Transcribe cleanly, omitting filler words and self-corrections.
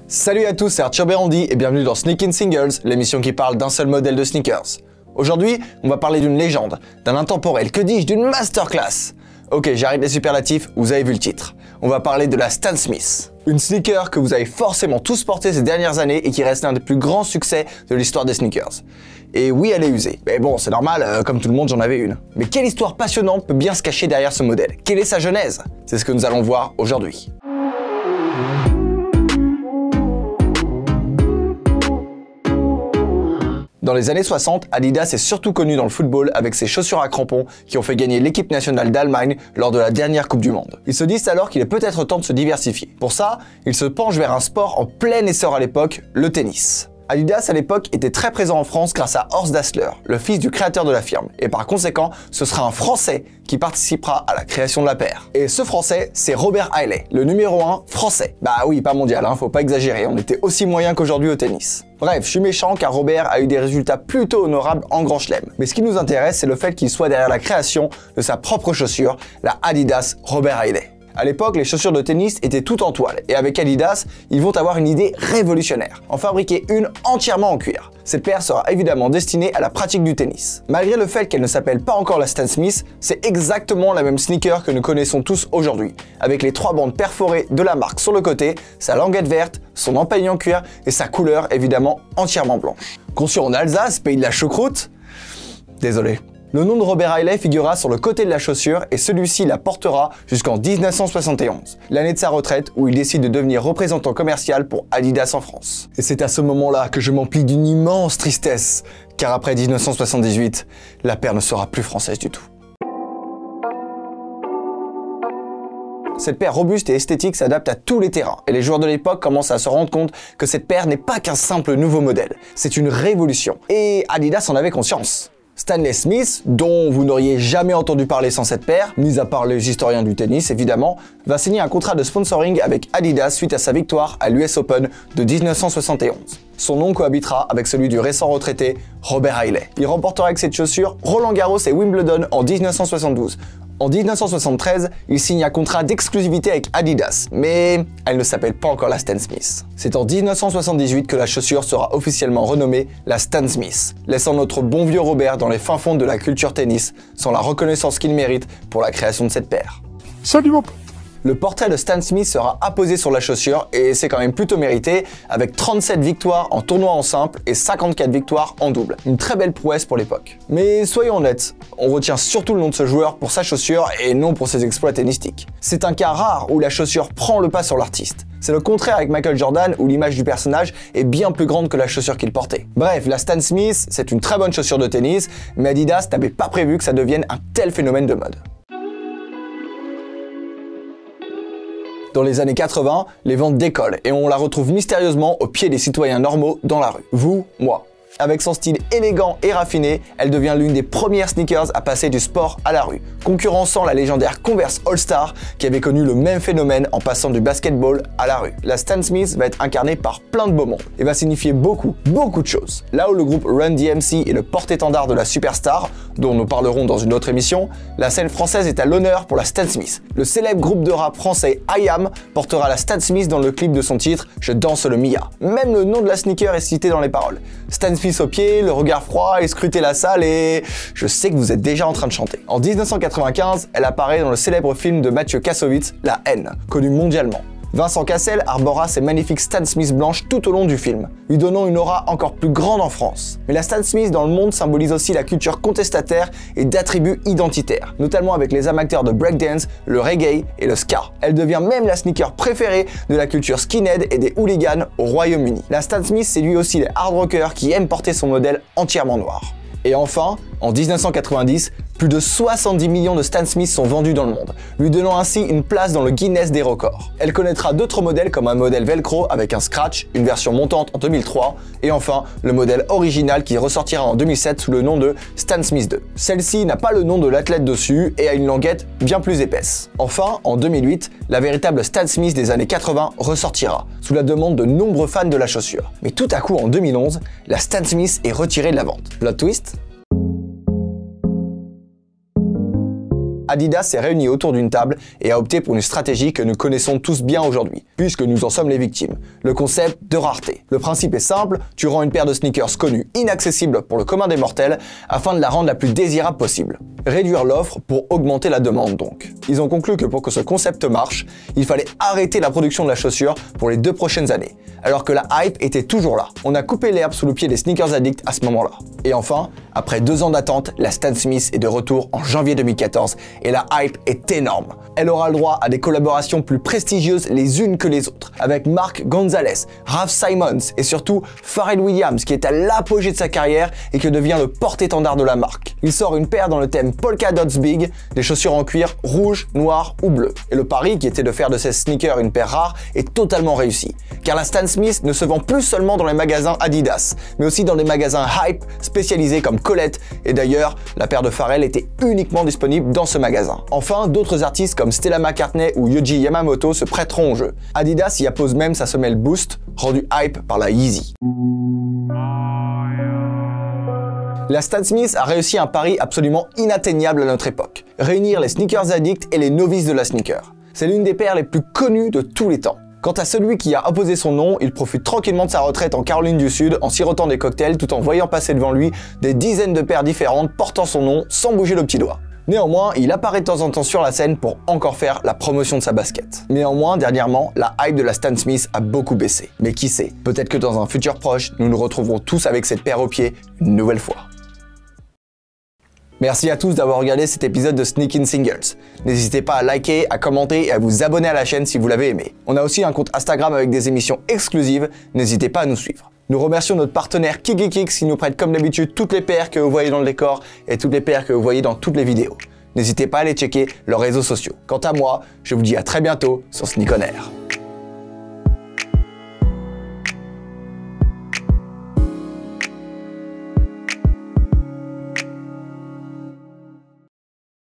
Salut à tous, c'est Arthur Berandi et bienvenue dans Sneakin' Singles, l'émission qui parle d'un seul modèle de sneakers. Aujourd'hui, on va parler d'une légende, d'un intemporel, que dis-je, d'une masterclass. Ok, j'arrête les superlatifs, vous avez vu le titre. On va parler de la Stan Smith. Une sneaker que vous avez forcément tous porté ces dernières années et qui reste l'un des plus grands succès de l'histoire des sneakers. Et oui, elle est usée. Mais bon, c'est normal, comme tout le monde, j'en avais une. Mais quelle histoire passionnante peut bien se cacher derrière ce modèle? Quelle est sa genèse? C'est ce que nous allons voir aujourd'hui. Dans les années 60, Adidas est surtout connu dans le football avec ses chaussures à crampons qui ont fait gagner l'équipe nationale d'Allemagne lors de la dernière Coupe du Monde. Ils se disent alors qu'il est peut-être temps de se diversifier. Pour ça, ils se penchent vers un sport en plein essor à l'époque, le tennis. Adidas à l'époque était très présent en France grâce à Horst Dassler, le fils du créateur de la firme, et par conséquent, ce sera un Français qui participera à la création de la paire. Et ce Français, c'est Robert Hailey, le numéro 1 français. Bah oui, pas mondial, faut pas exagérer, on était aussi moyen qu'aujourd'hui au tennis. Bref, je suis méchant car Robert a eu des résultats plutôt honorables en Grand Chelem. Mais ce qui nous intéresse, c'est le fait qu'il soit derrière la création de sa propre chaussure, la Adidas Robert Hailey. À l'époque, les chaussures de tennis étaient toutes en toile, et avec Adidas, ils vont avoir une idée révolutionnaire, en fabriquer une entièrement en cuir. Cette paire sera évidemment destinée à la pratique du tennis. Malgré le fait qu'elle ne s'appelle pas encore la Stan Smith, c'est exactement la même sneaker que nous connaissons tous aujourd'hui, avec les 3 bandes perforées de la marque sur le côté, sa languette verte, son empeigne en cuir et sa couleur évidemment entièrement blanche. Conçue en Alsace, pays de la choucroute, désolé. Le nom de Robert Hailey figurera sur le côté de la chaussure et celui-ci la portera jusqu'en 1971, l'année de sa retraite où il décide de devenir représentant commercial pour Adidas en France. Et c'est à ce moment-là que je m'emplis d'une immense tristesse, car après 1978, la paire ne sera plus française du tout. Cette paire robuste et esthétique s'adapte à tous les terrains, et les joueurs de l'époque commencent à se rendre compte que cette paire n'est pas qu'un simple nouveau modèle, c'est une révolution. Et Adidas en avait conscience. Stanley Smith, dont vous n'auriez jamais entendu parler sans cette paire, mis à part les historiens du tennis évidemment, va signer un contrat de sponsoring avec Adidas suite à sa victoire à l'US Open de 1971. Son nom cohabitera avec celui du récent retraité Robert Hailey. Il remportera avec cette chaussure Roland Garros et Wimbledon en 1972. En 1973, il signe un contrat d'exclusivité avec Adidas, mais elle ne s'appelle pas encore la Stan Smith. C'est en 1978 que la chaussure sera officiellement renommée la Stan Smith, laissant notre bon vieux Robert dans les fins fonds de la culture tennis, sans la reconnaissance qu'il mérite pour la création de cette paire. Salut mon pote. Le portrait de Stan Smith sera apposé sur la chaussure et c'est quand même plutôt mérité, avec 37 victoires en tournoi en simple et 54 victoires en double. Une très belle prouesse pour l'époque. Mais soyons honnêtes, on retient surtout le nom de ce joueur pour sa chaussure et non pour ses exploits tennistiques. C'est un cas rare où la chaussure prend le pas sur l'artiste. C'est le contraire avec Michael Jordan où l'image du personnage est bien plus grande que la chaussure qu'il portait. Bref, la Stan Smith, c'est une très bonne chaussure de tennis, mais Adidas n'avait pas prévu que ça devienne un tel phénomène de mode. Dans les années 80, les ventes décollent et on la retrouve mystérieusement au pied des citoyens normaux dans la rue. Vous, moi. Avec son style élégant et raffiné, elle devient l'une des premières sneakers à passer du sport à la rue, concurrençant la légendaire Converse All-Star qui avait connu le même phénomène en passant du basketball à la rue. La Stan Smith va être incarnée par plein de beaux mondes et va signifier beaucoup de choses. Là où le groupe Run DMC est le porte-étendard de la superstar, dont nous parlerons dans une autre émission, la scène française est à l'honneur pour la Stan Smith. Le célèbre groupe de rap français I.Am portera la Stan Smith dans le clip de son titre « Je danse le Mia ». Même le nom de la sneaker est cité dans les paroles. Stan Smith au pied, le regard froid et scruter la salle et... je sais que vous êtes déjà en train de chanter. En 1995, elle apparaît dans le célèbre film de Mathieu Kassovitz, La Haine, connu mondialement. Vincent Cassel arbora ses magnifiques Stan Smith blanches tout au long du film, lui donnant une aura encore plus grande en France. Mais la Stan Smith dans le monde symbolise aussi la culture contestataire et d'attributs identitaires, notamment avec les amateurs de breakdance, le reggae et le ska. Elle devient même la sneaker préférée de la culture skinhead et des hooligans au Royaume-Uni. La Stan Smith séduit aussi les hard rockers qui aiment porter son modèle entièrement noir. Et enfin, en 1990, plus de 70 millions de Stan Smith sont vendus dans le monde, lui donnant ainsi une place dans le Guinness des records. Elle connaîtra d'autres modèles comme un modèle velcro avec un scratch, une version montante en 2003, et enfin le modèle original qui ressortira en 2007 sous le nom de Stan Smith 2. Celle-ci n'a pas le nom de l'athlète dessus et a une languette bien plus épaisse. Enfin, en 2008, la véritable Stan Smith des années 80 ressortira, sous la demande de nombreux fans de la chaussure. Mais tout à coup en 2011, la Stan Smith est retirée de la vente. Plot twist ? Adidas s'est réuni autour d'une table et a opté pour une stratégie que nous connaissons tous bien aujourd'hui, puisque nous en sommes les victimes. Le concept de rareté. Le principe est simple, tu rends une paire de sneakers connue inaccessible pour le commun des mortels afin de la rendre la plus désirable possible. Réduire l'offre pour augmenter la demande donc. Ils ont conclu que pour que ce concept marche, il fallait arrêter la production de la chaussure pour les 2 prochaines années, alors que la hype était toujours là. On a coupé l'herbe sous le pied des sneakers addicts à ce moment-là. Et enfin, après 2 ans d'attente, la Stan Smith est de retour en janvier 2014 et la hype est énorme. Elle aura le droit à des collaborations plus prestigieuses les unes que les autres, avec Mark Gonzalez, Raf Simons et surtout Pharrell Williams qui est à l'apogée de sa carrière et qui devient le porte-étendard de la marque. Il sort une paire dans le thème Polka Dots Big, des chaussures en cuir rouge, noir ou bleu. Et le pari qui était de faire de ces sneakers une paire rare est totalement réussi, car la Stan Smith ne se vend plus seulement dans les magasins Adidas, mais aussi dans des magasins hype spécialisés comme Colette, et d'ailleurs, la paire de Pharrell était uniquement disponible dans ce magasin. Enfin, d'autres artistes comme Stella McCartney ou Yohji Yamamoto se prêteront au jeu. Adidas y appose même sa semelle Boost, rendue hype par la Yeezy. La Stan Smith a réussi un pari absolument inatteignable à notre époque. Réunir les sneakers addicts et les novices de la sneaker. C'est l'une des paires les plus connues de tous les temps. Quant à celui qui a opposé son nom, il profite tranquillement de sa retraite en Caroline du Sud en sirotant des cocktails tout en voyant passer devant lui des dizaines de paires différentes portant son nom sans bouger le petit doigt. Néanmoins, il apparaît de temps en temps sur la scène pour encore faire la promotion de sa basket. Néanmoins, dernièrement, la hype de la Stan Smith a beaucoup baissé. Mais qui sait, peut-être que dans un futur proche, nous nous retrouverons tous avec cette paire aux pieds une nouvelle fois. Merci à tous d'avoir regardé cet épisode de Sneakin' Singles. N'hésitez pas à liker, à commenter et à vous abonner à la chaîne si vous l'avez aimé. On a aussi un compte Instagram avec des émissions exclusives, n'hésitez pas à nous suivre. Nous remercions notre partenaire KikiKicks qui nous prête comme d'habitude toutes les paires que vous voyez dans le décor et toutes les paires que vous voyez dans toutes les vidéos. N'hésitez pas à aller checker leurs réseaux sociaux. Quant à moi, je vous dis à très bientôt sur Sneak On Air.